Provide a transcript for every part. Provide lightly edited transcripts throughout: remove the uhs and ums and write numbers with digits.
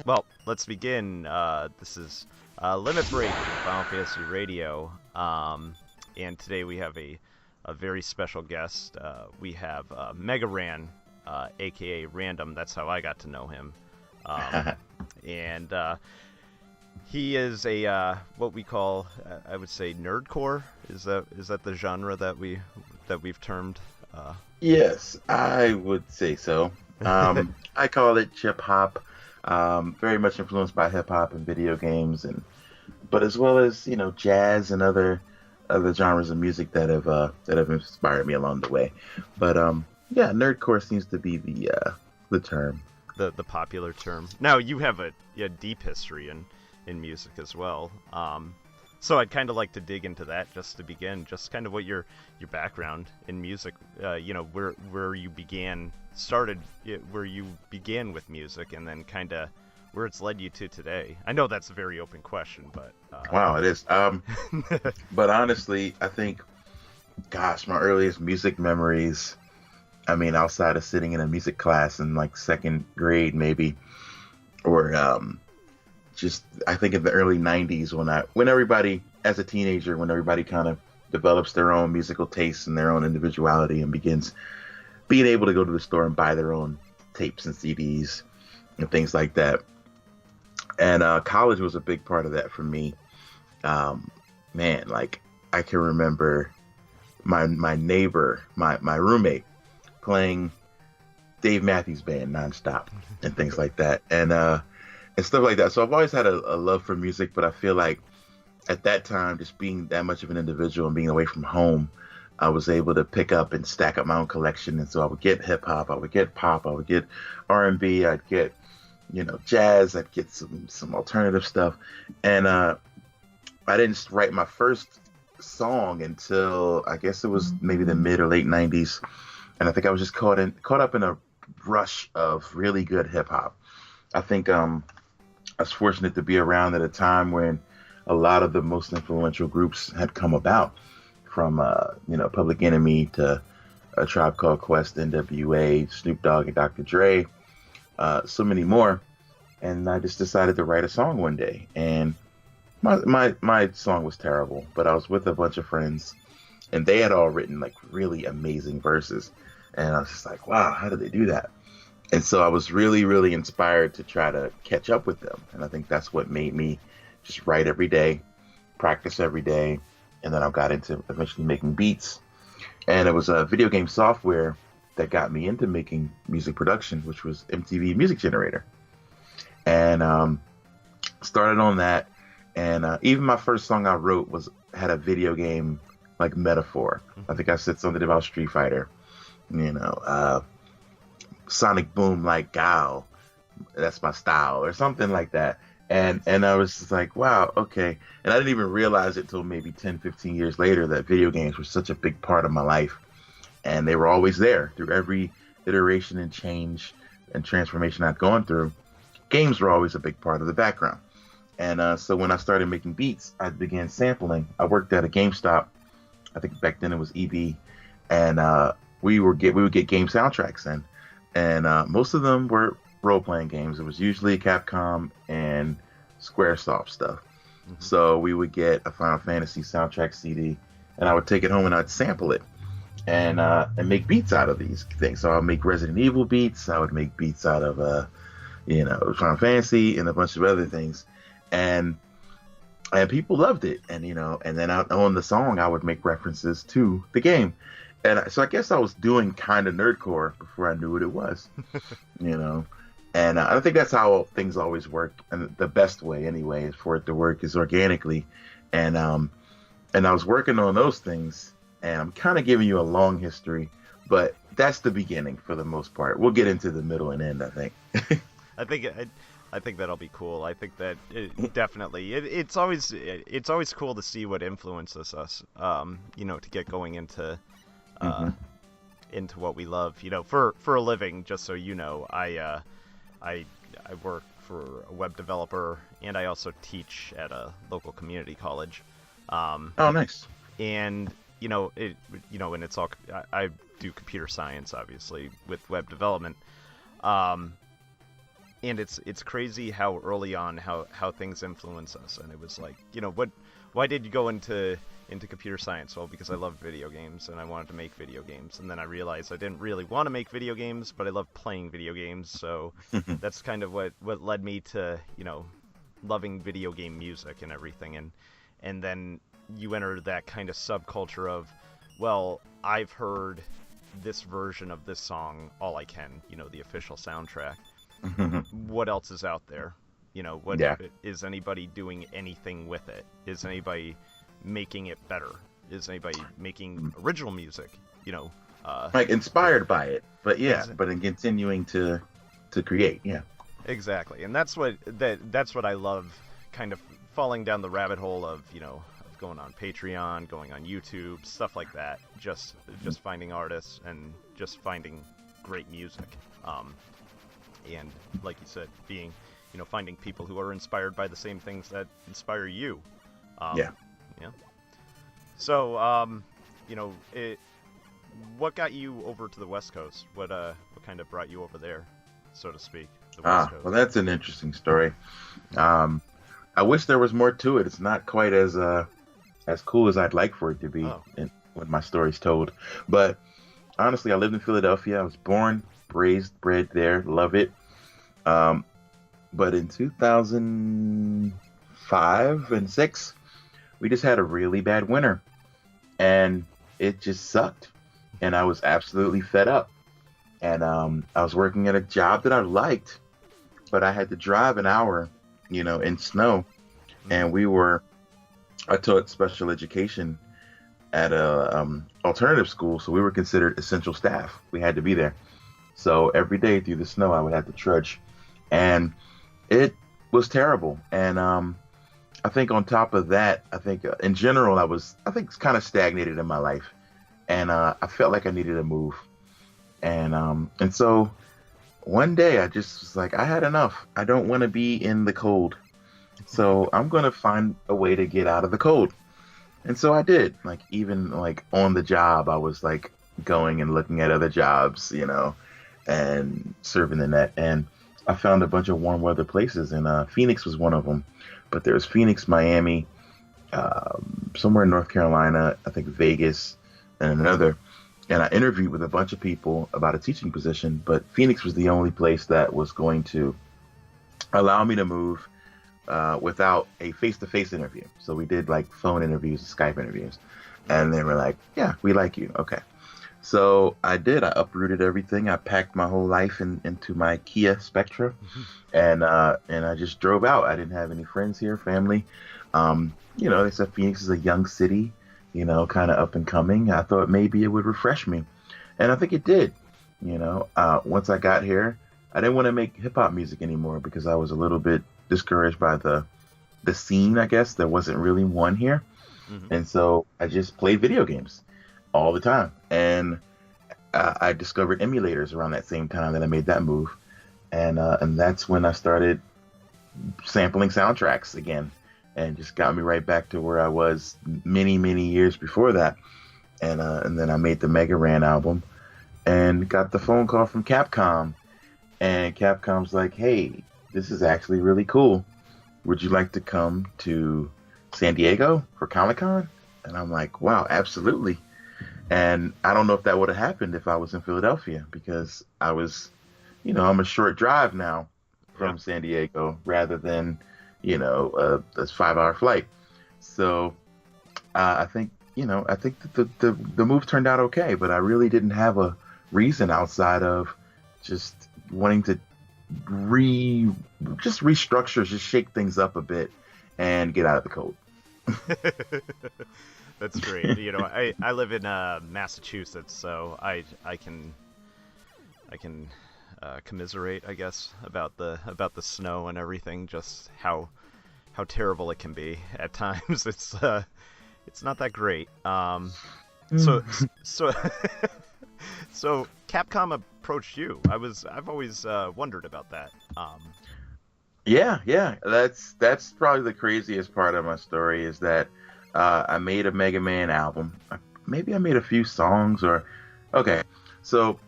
Well, let's begin. This is Limit Break, Final Fantasy Radio, and today we have a very special guest. We have Mega Ran, aka Random. That's how I got to know him, and he is a what we call, I would say, nerdcore. Is that the genre that we've termed? Yes, I would say so. I call it hip hop. Very much influenced by hip hop and video games, but as well as jazz and other genres of music that have inspired me along the way. But yeah, nerdcore seems to be the term, the popular term. Now you have a deep history in music as well. So I'd kind of like to dig into that just to begin, just kind of what your background in music, where you began with music, and then kind of where it's led you to today. I know that's a very open question, but wow, it is. But honestly, I think, gosh, my earliest music memories, I mean, outside of sitting in a music class in like second grade maybe, or just I think in the early 90s when everybody, as a teenager, when everybody kind of develops their own musical tastes and their own individuality and begins being able to go to the store and buy their own tapes and CDs and things like that. And college was a big part of that for me. Man, like I can remember my neighbor, my roommate, playing Dave Matthews Band nonstop and things like that. And stuff like that. So I've always had a love for music, but I feel like at that time, just being that much of an individual and being away from home, I was able to pick up and stack up my own collection. And so I would get hip hop, I would get pop, I would get R&B, I'd get, jazz, I'd get some alternative stuff. And I didn't write my first song until I guess it was maybe the mid or late 90s. And I think I was just caught up in a rush of really good hip hop. I think I was fortunate to be around at a time when a lot of the most influential groups had come about, from Public Enemy to A Tribe Called Quest, NWA, Snoop Dogg and Dr. Dre, so many more. And I just decided to write a song one day, and my song was terrible, but I was with a bunch of friends, and they had all written like really amazing verses, and I was just like, wow, how did they do that? And so I was really, really inspired to try to catch up with them. And I think that's what made me just write every day, practice every day. And then I got into eventually making beats. And it was a video game software that got me into making music production, which was MTV Music Generator. And started on that. And even my first song I wrote had a video game like metaphor. I think I said something about Street Fighter, Sonic Boom like Gal, that's my style, or something like that. And I was just like, wow, okay. And I didn't even realize it till maybe 10, 15 years later that video games were such a big part of my life. And they were always there through every iteration and change and transformation I'd gone through. Games were always a big part of the background. And so when I started making beats, I began sampling. I worked at a GameStop. I think back then it was EB. And we would get game soundtracks in. And most of them were role-playing games. It was usually Capcom and Squaresoft stuff. Mm-hmm. So we would get a Final Fantasy soundtrack CD, and I would take it home and I'd sample it and make beats out of these things. So I would make Resident Evil beats. I would make beats out of Final Fantasy and a bunch of other things, and people loved it. And and then on the song I would make references to the game. And so I guess I was doing kind of nerdcore before I knew what it was, And I think that's how things always work. And the best way, anyway, is for it to work is organically. And I was working on those things, and I'm kind of giving you a long history, but that's the beginning for the most part. We'll get into the middle and end, I think. I think that'll be cool. I think that definitely it's always cool to see what influences us, to get going into. Into what we love, for a living. Just so you know, I work for a web developer, and I also teach at a local community college. Oh, nice. And and it's all I do computer science, obviously, with web development. and it's crazy how early on how things influence us. And it was like, why did you go into computer science? Well, because I love video games and I wanted to make video games. And then I realized I didn't really want to make video games, but I love playing video games. So that's kind of what led me to, loving video game music and everything. And then you enter that kind of subculture of, well, I've heard this version of this song all I can, the official soundtrack. What else is out there? Is anybody doing anything with it? Is anybody making it better? Is anybody making original music? Like inspired by it, but but in continuing to create, exactly. And that's what I love, kind of falling down the rabbit hole of going on Patreon, going on YouTube, stuff like that. Just finding artists and just finding great music. And like you said, being, finding people who are inspired by the same things that inspire you. Yeah. So, what got you over to the West Coast? What kind of brought you over there, so to speak? The West Coast? Well, that's an interesting story. I wish there was more to it. It's not quite as cool as I'd like for it to be when my story's told. But honestly, I lived in Philadelphia. I was born, raised, bred there. Love it. But in 2005 and 6, we just had a really bad winter, and it just sucked. And I was absolutely fed up. And I was working at a job that I liked, but I had to drive an hour, in snow. And I taught special education at a alternative school, so we were considered essential staff. We had to be there. So every day through the snow, I would have to trudge, and it was terrible. And I think on top of that, in general, I think kind of stagnated in my life, and I felt like I needed to move. And so one day I just was like, I had enough. I don't want to be in the cold. So I'm going to find a way to get out of the cold. And so I did. Like, even like on the job, I was like going and looking at other jobs, and serving the net. And I found a bunch of warm weather places, and Phoenix was one of them. But there's Phoenix, Miami, somewhere in North Carolina, I think Vegas, and another. And I interviewed with a bunch of people about a teaching position, but Phoenix was the only place that was going to allow me to move without a face-to-face interview. So we did like phone interviews, Skype interviews, and they were like, yeah, we like you. Okay. So I did. I uprooted everything. I packed my whole life into my Kia Spectra, and I just drove out. I didn't have any friends here, family. They said Phoenix is a young city, kind of up and coming. I thought maybe it would refresh me, and I think it did. Once I got here, I didn't want to make hip hop music anymore because I was a little bit discouraged by the scene. I guess there wasn't really one here, and so I just played video games all the time. And I discovered emulators around that same time that I made that move, and that's when I started sampling soundtracks again, and just got me right back to where I was many years before that. And then I made the Mega Ran album, and got the phone call from Capcom, and Capcom's like, hey, this is actually really cool. Would you like to come to San Diego for Comic-Con? And I'm like, wow, absolutely. And I don't know if that would have happened if I was in Philadelphia, because I was, I'm a short drive now from San Diego rather than, a 5-hour flight. So I think that the move turned out okay, but I really didn't have a reason outside of just wanting to restructure, just shake things up a bit and get out of the cold. That's great. I live in Massachusetts, so I can commiserate, I guess, about the snow and everything. Just how terrible it can be at times. It's not that great. So Capcom approached you. I've always wondered about that. Yeah. That's probably the craziest part of my story, is that I made a Mega Man album. Maybe I made a few songs, so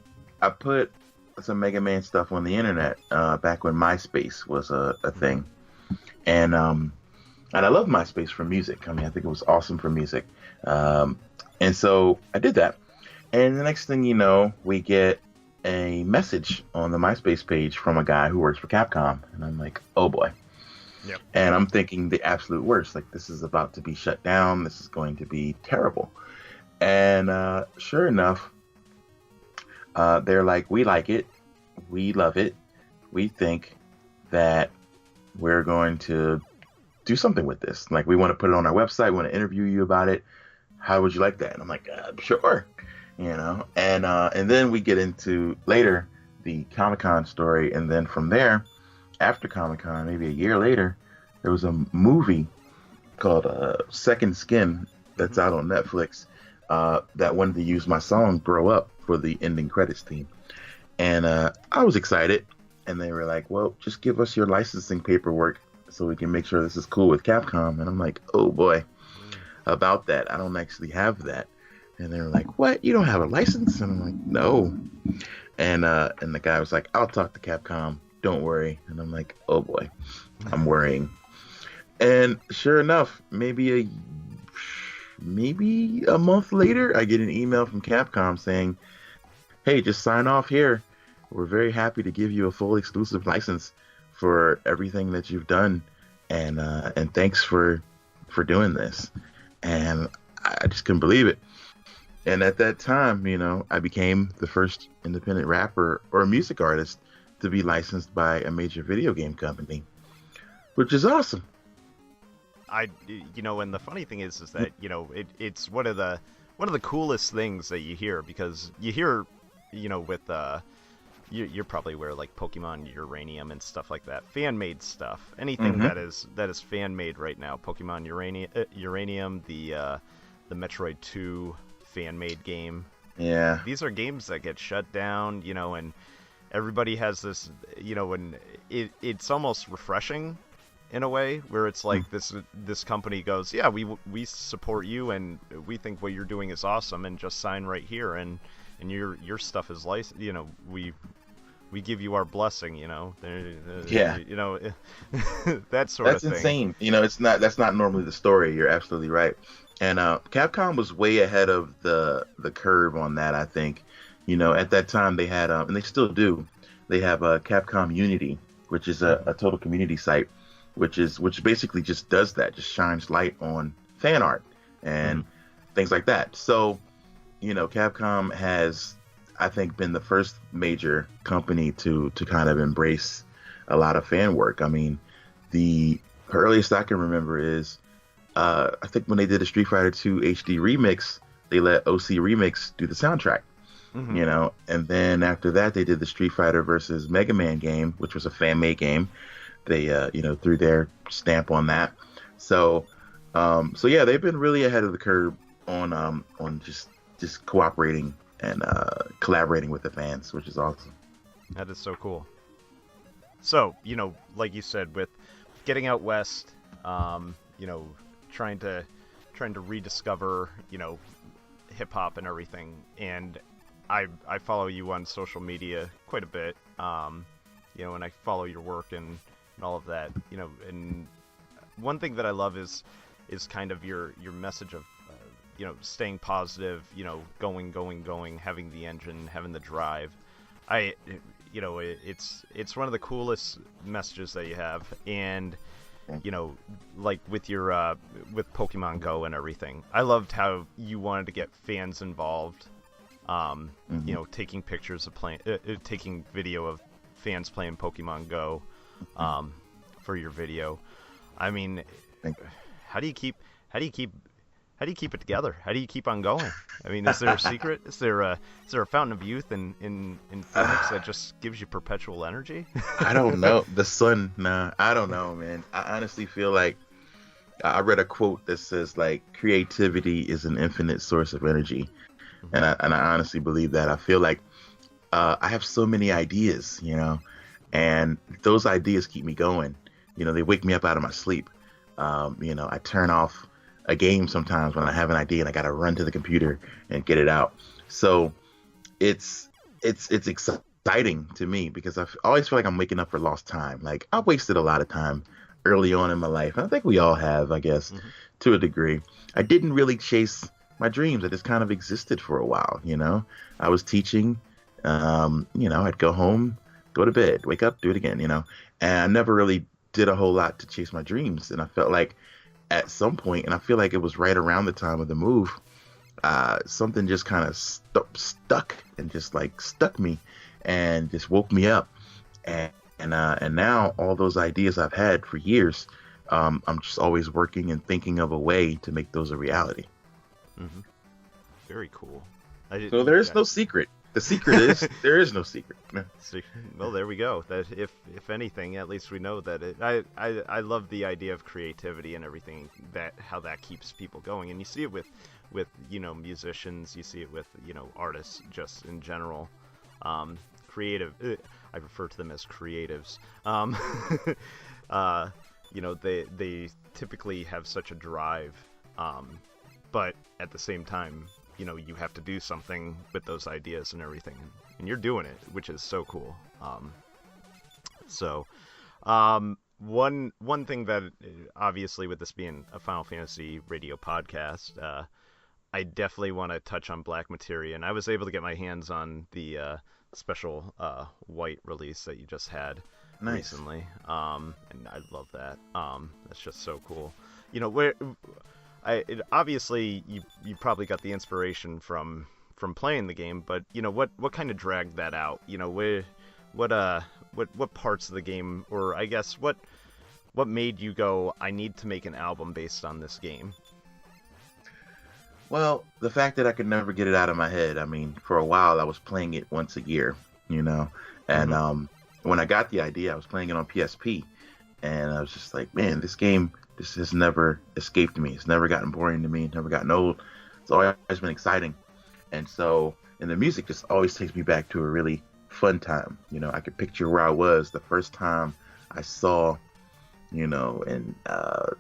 I put some Mega Man stuff on the internet back when MySpace was a thing, and I love MySpace for music. I mean, I think it was awesome for music, and so I did that. And the next thing you know, we get a message on the MySpace page from a guy who works for Capcom, and I'm like, oh boy. Yep. And I'm thinking the absolute worst. Like, this is about to be shut down. This is going to be terrible. And sure enough, they're like, we like it. We love it. We think that we're going to do something with this. Like, we want to put it on our website. We want to interview you about it. How would you like that? And I'm like, sure. And then we get into later the Comic-Con story. And then from there, after Comic-Con, maybe a year later, there was a movie called Second Skin that's out on Netflix that wanted to use my song Grow Up for the ending credits theme. And I was excited. And they were like, well, just give us your licensing paperwork so we can make sure this is cool with Capcom. And I'm like, oh boy, about that. I don't actually have that. And they were like, what? You don't have a license? And I'm like, no. And the guy was like, I'll talk to Capcom. Don't worry. And I'm like, oh boy, I'm worrying. And sure enough, maybe a month later, I get an email from Capcom saying, hey, just sign off here. We're very happy to give you a full exclusive license for everything that you've done. And thanks for doing this. And I just couldn't believe it. And at that time, I became the first independent rapper or music artist to be licensed by a major video game company, which is awesome. And the funny thing is that, it's one of the coolest things that you hear, because you hear, with, you're probably aware, like Pokemon Uranium and stuff like that, fan-made stuff, anything that is fan-made right now, Pokemon Uranium, the Metroid 2 fan-made game. Yeah. These are games that get shut down, and everybody has this, and it's almost refreshing in a way where it's like this company goes, yeah, we support you and we think what you're doing is awesome, and just sign right here, and your stuff is licensed, we give you our blessing, Yeah. that sort of thing. That's insane. That's not normally the story. You're absolutely right. And Capcom was way ahead of the curve on that, I think. At that time they had, and they still do, they have Capcom Unity, which is a total community site, which basically just does that, just shines light on fan art and things like that. So, Capcom has, I think, been the first major company to kind of embrace a lot of fan work. I mean, the earliest I can remember is, I think when they did a Street Fighter 2 HD remix, they let OC Remix do the soundtrack, and then after that they did the Street Fighter versus Mega Man game, which was a fan-made game. They, threw their stamp on that. So yeah, they've been really ahead of the curve on just cooperating and collaborating with the fans, which is awesome. That is so cool. So, like you said, with getting out west, trying to rediscover, hip hop and everything, and I follow you on social media quite a bit, and I follow your work and all of that, and one thing that I love is kind of your message of, staying positive, going, having the engine, having the drive. It's one of the coolest messages that you have, and like with your with Pokemon Go and everything, I loved how you wanted to get fans involved, taking pictures of taking video of fans playing Pokemon Go, for your video. I mean, how do you keep it together? How do you keep on going? I mean, is there a secret? Is there a fountain of youth in Phoenix that just gives you perpetual energy? I don't know. The sun, nah, I don't know, man. I honestly feel like I read a quote that says, like, creativity is an infinite source of energy, and I honestly believe that. I feel like I have so many ideas, and those ideas keep me going. They wake me up out of my sleep. I turn off a game sometimes when I have an idea and I gotta run to the computer and get it out. So it's exciting exciting to me because always feel like I'm making up for lost time. Like I wasted a lot of time early on in my life. I think we all have, I guess, Hmm. to a degree. I didn't really chase my dreams. I just kind of existed for a while, you know. I was teaching, I'd go home, go to bed, wake up, do it again, And I never really did a whole lot to chase my dreams. And I felt like at some point, and I feel like it was right around the time of the move, something just kind of stuck and just like stuck me and just woke me up. And now all those ideas I've had for years, I'm just always working and thinking of a way to make those a reality. Hmm. Very cool. So there is no secret. The secret is there is no secret. Well, there we go. That if anything, at least we know that I love the idea of creativity and everything, that how that keeps people going. And you see it with musicians, you see it with artists just in general. Creative. I refer to them as creatives. They typically have such a drive, but at the same time, you have to do something with those ideas and everything, and you're doing it, which is so cool. One thing that obviously, with this being a Final Fantasy radio podcast, I definitely want to touch on Black Materia, and I was able to get my hands on the special white release that you just had recently, and I love that. That's just so cool. Obviously you probably got the inspiration from playing the game, but what kind of dragged that out? What parts of the game, or I guess what made you go, I need to make an album based on this game? Well, the fact that I could never get it out of my head. I mean, for a while I was playing it once a year, and when I got the idea, I was playing it on PSP, and I was just like, man, this game. This has never escaped me. It's never gotten boring to me. Never gotten old. It's always been exciting. And the music just always takes me back to a really fun time. I could picture where I was the first time I saw, a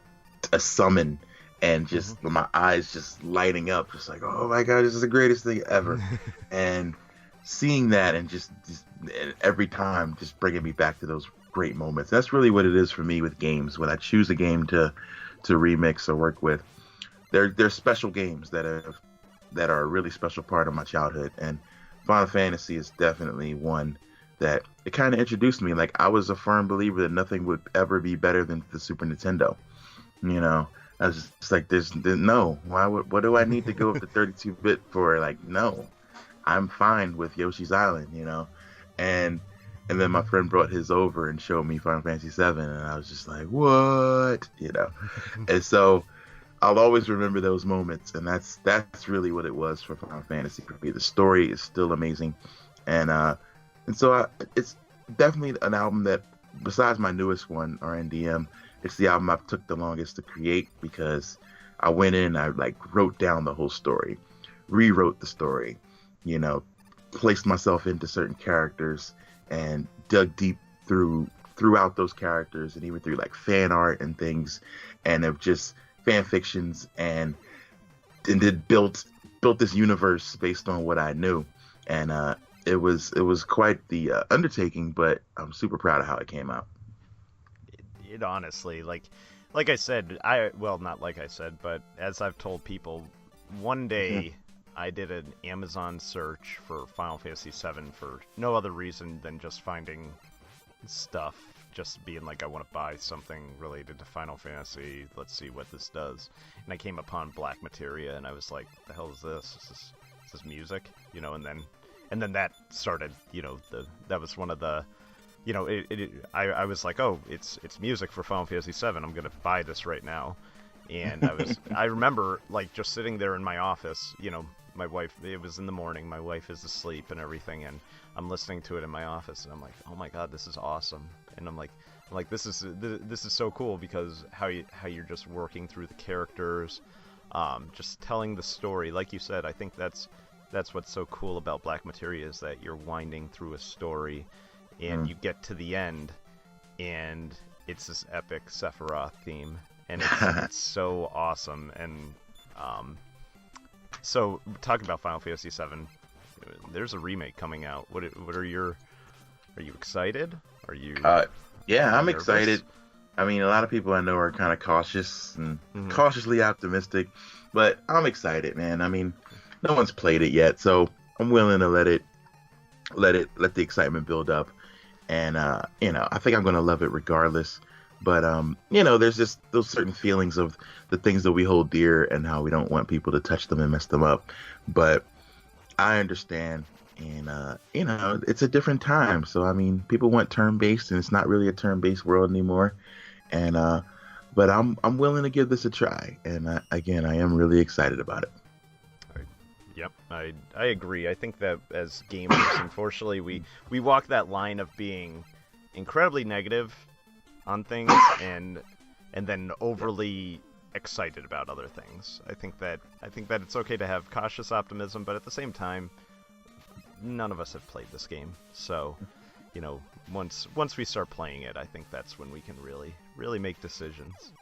summon, and just my eyes just lighting up, just like, oh my God, this is the greatest thing ever. And seeing that and just every time just bringing me back to those great moments. That's really what it is for me with games. When I choose a game to remix or work with, they're special games that are a really special part of my childhood. And Final Fantasy is definitely one that it kind of introduced me. Like, I was a firm believer that nothing would ever be better than the Super Nintendo. I was just like, there's no. What do I need to go up to 32-bit for? Like, no, I'm fine with Yoshi's Island. And then my friend brought his over and showed me Final Fantasy VII, and I was just like, what? And so I'll always remember those moments, and that's really what it was for Final Fantasy for me. The story is still amazing, and so it's definitely an album that, besides my newest one, RNDM, it's the album I took the longest to create, because I went in, I wrote down the whole story, rewrote the story, placed myself into certain characters, and dug deep throughout those characters, and even through fan art and things, and of just fan fictions, and did built this universe based on what I knew, and it was quite the undertaking, but I'm super proud of how it came out. It honestly, like I said, not like I said, but as I've told people, one day I did an Amazon search for Final Fantasy VII for no other reason than just finding stuff, just being like, I want to buy something related to Final Fantasy, let's see what this does. And I came upon Black Materia, and I was like, the hell is this? Is this music? And then that started, that was one of the, I was like, oh, it's music for Final Fantasy VII, I'm gonna buy this right now. And I remember just sitting there in my office, my wife, it was in the morning, my wife is asleep and everything, and I'm listening to it in my office, and I'm like, oh my God, this is awesome. And I'm like this is so cool, because how you're just working through the characters, just telling the story. Like you said, I think that's what's so cool about Black Materia, is that you're winding through a story, and you get to the end, and it's this epic Sephiroth theme, and it's so awesome. And so talking about Final Fantasy VII, there's a remake coming out. What are your Are you excited? Are you Yeah, I'm nervous? excited. I mean, a lot of people I know are kind of cautious and Mhm. cautiously optimistic, but I'm excited, man. I mean, no one's played it yet, so I'm willing to let the excitement build up, and I think I'm gonna love it regardless. But there's just those certain feelings of the things that we hold dear and how we don't want people to touch them and mess them up. But I understand, and it's a different time. So I mean, people want turn-based, and it's not really a turn-based world anymore. And but I'm willing to give this a try, and again, I am really excited about it. Yep, I agree. I think that as gamers, unfortunately, we walk that line of being incredibly negative on things and then overly excited about other things. I think that it's okay to have cautious optimism, but at the same time, none of us have played this game. So, once we start playing it, I think that's when we can really make decisions.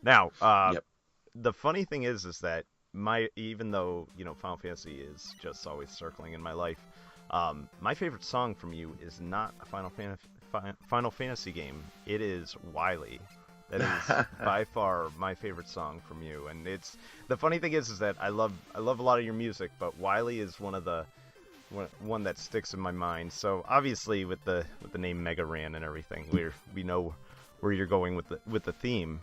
Now, Yep. the funny thing is that even though Final Fantasy is just always circling in my life, my favorite song from you is not a Final Fantasy game. It is Wily. That is by far my favorite song from you, and it's the funny thing is that I love a lot of your music, but Wily is one that sticks in my mind. So obviously with the name Mega Ran and everything, we know where you're going with the theme.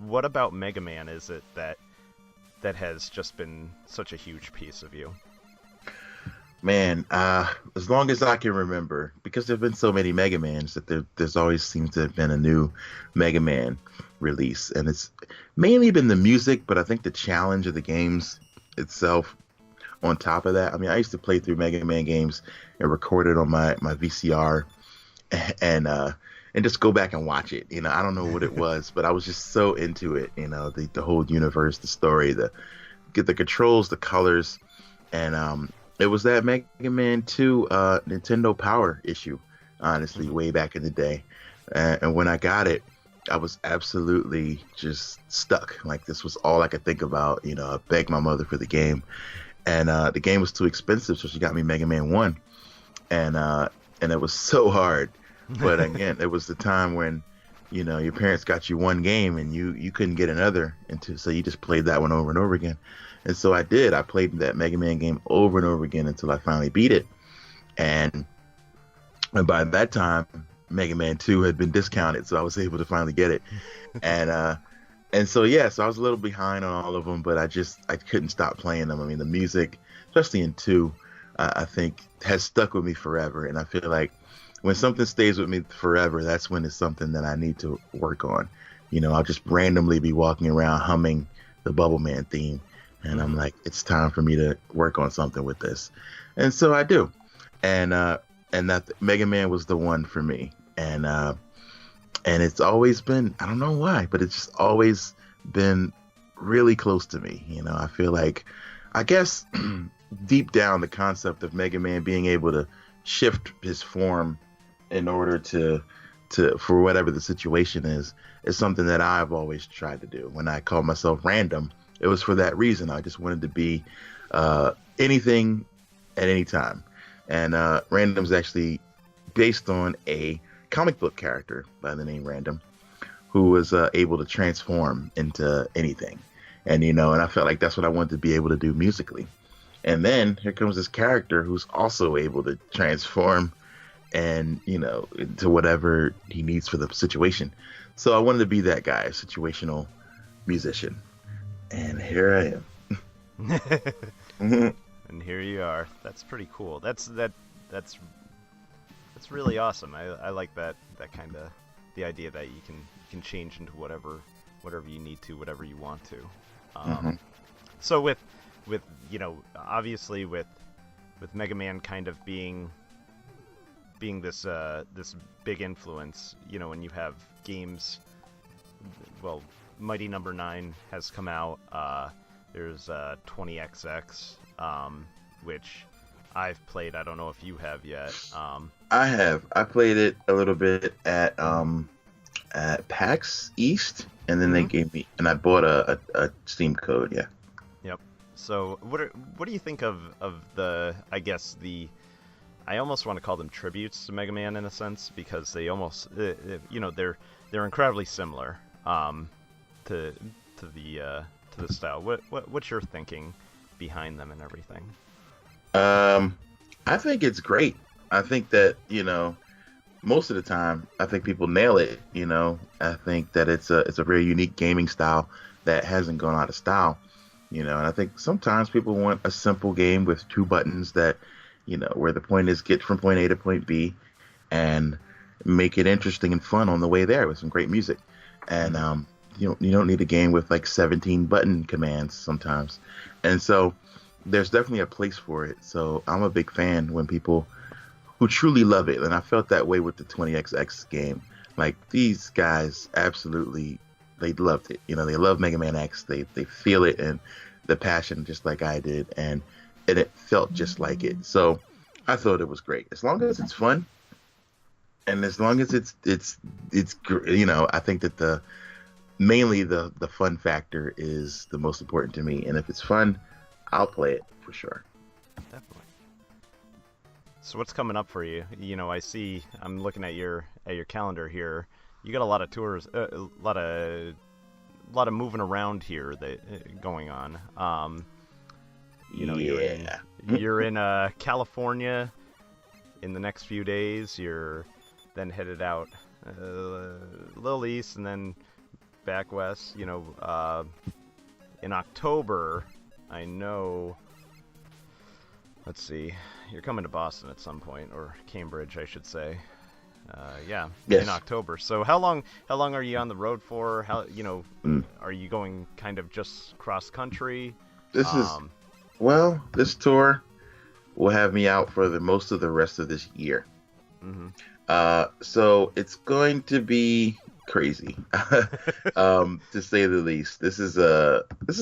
What about Mega Man is it that has just been such a huge piece of you? Man, as long as I can remember, because there've been so many Mega Mans that there's always seems to have been a new Mega Man release, and it's mainly been the music, but I think the challenge of the games itself. On top of that, I mean, I used to play through Mega Man games and record it on my VCR, and just go back and watch it. I don't know what it was, but I was just so into it. The whole universe, the story, the controls, the colors, and it was that Mega Man 2 Nintendo Power issue, honestly, way back in the day. And when I got it, I was absolutely just stuck. Like, this was all I could think about. I begged my mother for the game, and the game was too expensive, so she got me Mega Man 1, and it was so hard. But again, it was the time when your parents got you one game and you couldn't get another, so you just played that one over and over again. And so I did. I played that Mega Man game over and over again until I finally beat it. And by that time, Mega Man 2 had been discounted, so I was able to finally get it. And so I was a little behind on all of them, but I couldn't stop playing them. I mean, the music, especially in 2, I think has stuck with me forever. And I feel like when something stays with me forever, that's when it's something that I need to work on. I'll just randomly be walking around humming the Bubble Man theme, and I'm like, it's time for me to work on something with this. And so I do. And that Mega Man was the one for me. And it's always been, I don't know why, but it's just always been really close to me. I feel like, I guess deep down, the concept of Mega Man being able to shift his form in order to for whatever the situation is something that I've always tried to do. When I call myself Random, it was for that reason. I just wanted to be anything at any time. And Random's actually based on a comic book character by the name Random, who was able to transform into anything. And and I felt like that's what I wanted to be able to do musically. And then here comes this character who's also able to transform and into whatever he needs for the situation. So I wanted to be that guy, a situational musician, and here I am. And here you are. That's pretty cool. That's really awesome. I like that kind of the idea that you can change into whatever you need to, whatever you want to. So with obviously with Mega Man kind of being this big influence, when you have games, well, Mighty Number 9 has come out. There's 20XX, which I've played. I don't know if you have yet. I have. I played it a little bit at PAX East, and then they gave me, and I bought a Steam code. Yeah. Yep. So what do you think of the, I guess, the I almost want to call them tributes to Mega Man in a sense, because they almost, they're incredibly similar to the style. What's your thinking behind them and everything? I think it's great. I think that, most of the time, I think people nail it. I think that it's a very unique gaming style that hasn't gone out of style. And I think sometimes people want a simple game with two buttons that, where the point is get from point A to point B, and make it interesting and fun on the way there with some great music. And you don't need a game with like 17 button commands sometimes. And so there's definitely a place for it. So I'm a big fan when people who truly love it, and I felt that way with the 20XX game. Like, these guys absolutely, they loved it. They love Mega Man X. They feel it and the passion just like I did, and it felt just like it. So I thought it was great. As long as it's fun, and as long as it's I think that mainly the fun factor is the most important to me. And if it's fun, I'll play it for sure. Definitely. So what's coming up for you? I'm looking at your calendar here. You got a lot of tours, a lot of moving around here going on. You're in California in the next few days. You're then headed out a little east and then back west. In October, I know. Let's see. You're coming to Boston at some point, or Cambridge, I should say. Yes. In October. So how long are you on the road for? Are you going kind of just cross country? This tour will have me out for most of the rest of this year. Mm-hmm. So it's going to be crazy, to say the least. This has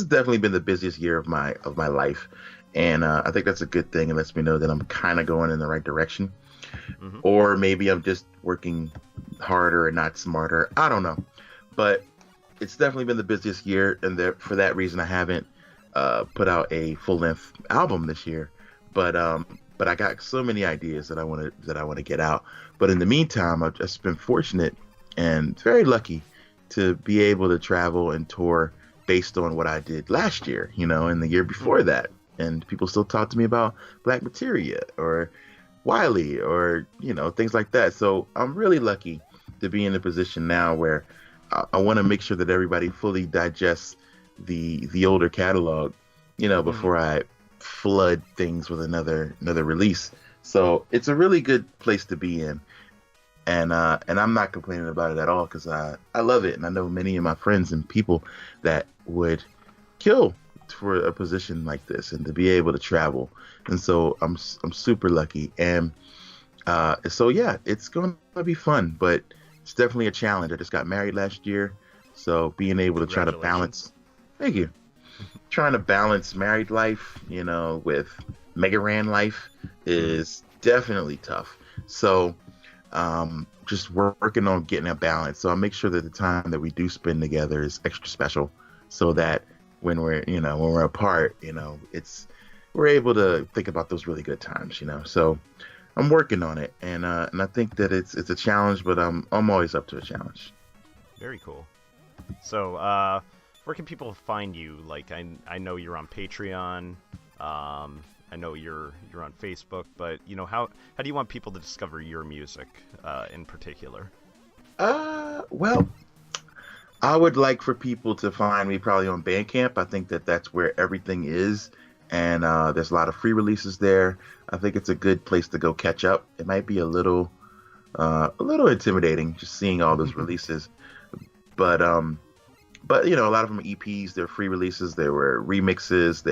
definitely been the busiest year of my life. And I think that's a good thing. It lets me know that I'm kind of going in the right direction. Mm-hmm. Or maybe I'm just working harder and not smarter. I don't know. But it's definitely been the busiest year. And for that reason, I haven't put out a full-length album this year. But I got so many ideas that I want to get out. But in the meantime, I've just been fortunate and very lucky to be able to travel and tour based on what I did last year, and the year before that. And people still talk to me about Black Materia or Wiley or, things like that. So I'm really lucky to be in a position now where I want to make sure that everybody fully digests the older catalog, before I flood things with another release. So it's a really good place to be in. And I'm not complaining about it at all, because I love it. And I know many of my friends and people that would kill for a position like this and to be able to travel. And so I'm super lucky. And so yeah, it's going to be fun, but it's definitely a challenge. I just got married last year, so being able to try to balance, thank you, trying to balance married life, with Mega Man life is definitely tough. So just working on getting a balance. So I make sure that the time that we do spend together is extra special, so that when we're apart, we're able to think about those really good times, So I'm working on it, and I think that it's a challenge, but I'm always up to a challenge. Very cool. So where can people find you? Like, I know you're on Patreon. I know you're on Facebook, but how do you want people to discover your music in particular? Well, I would like for people to find me probably on Bandcamp. I think that that's where everything is, and there's a lot of free releases there. I think it's a good place to go catch up. It might be a little intimidating just seeing all those releases, but a lot of them are EPs. They're free releases. There were remixes.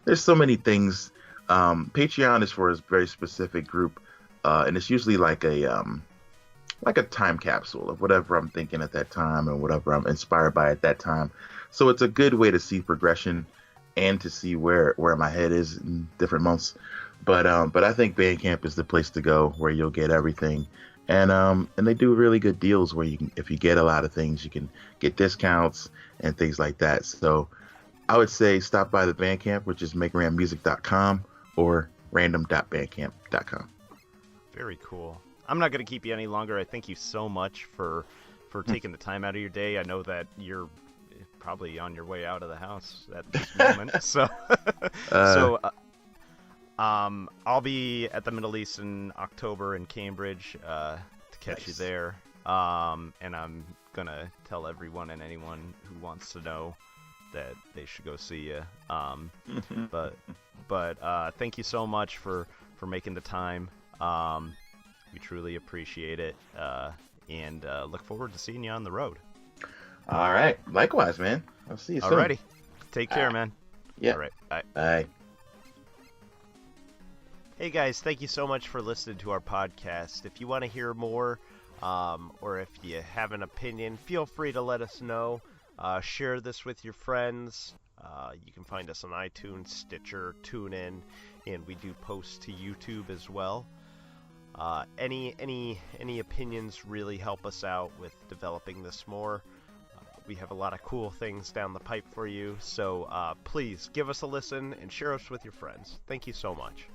There's so many things. Patreon is for a very specific group, and it's usually like a time capsule of whatever I'm thinking at that time and whatever I'm inspired by at that time. So it's a good way to see progression and to see where my head is in different months. But I think Bandcamp is the place to go, where you'll get everything. And they do really good deals where if you get a lot of things, you can get discounts and things like that. So I would say stop by the Bandcamp, which is MegaRamMusic.com or random.bandcamp.com. Very cool. I'm not going to keep you any longer. I thank you so much for taking the time out of your day. I know that you're probably on your way out of the house at this moment. So, I'll be at the Middle East in October in Cambridge to catch you there. And I'm going to tell everyone and anyone who wants to know that they should go see you. But thank you so much for making the time. We truly appreciate it, and look forward to seeing you on the road. All right. Likewise, man. I'll see you soon. Alrighty. Take care, man. Yeah. All right. Bye. Bye. Hey, guys. Thank you so much for listening to our podcast. If you want to hear more, or if you have an opinion, feel free to let us know. Share this with your friends. You can find us on iTunes, Stitcher, Tunein, and we do post to YouTube as well. Any opinions really help us out with developing this more. We have a lot of cool things down the pipe for you, so please give us a listen and share us with your friends. Thank you so much.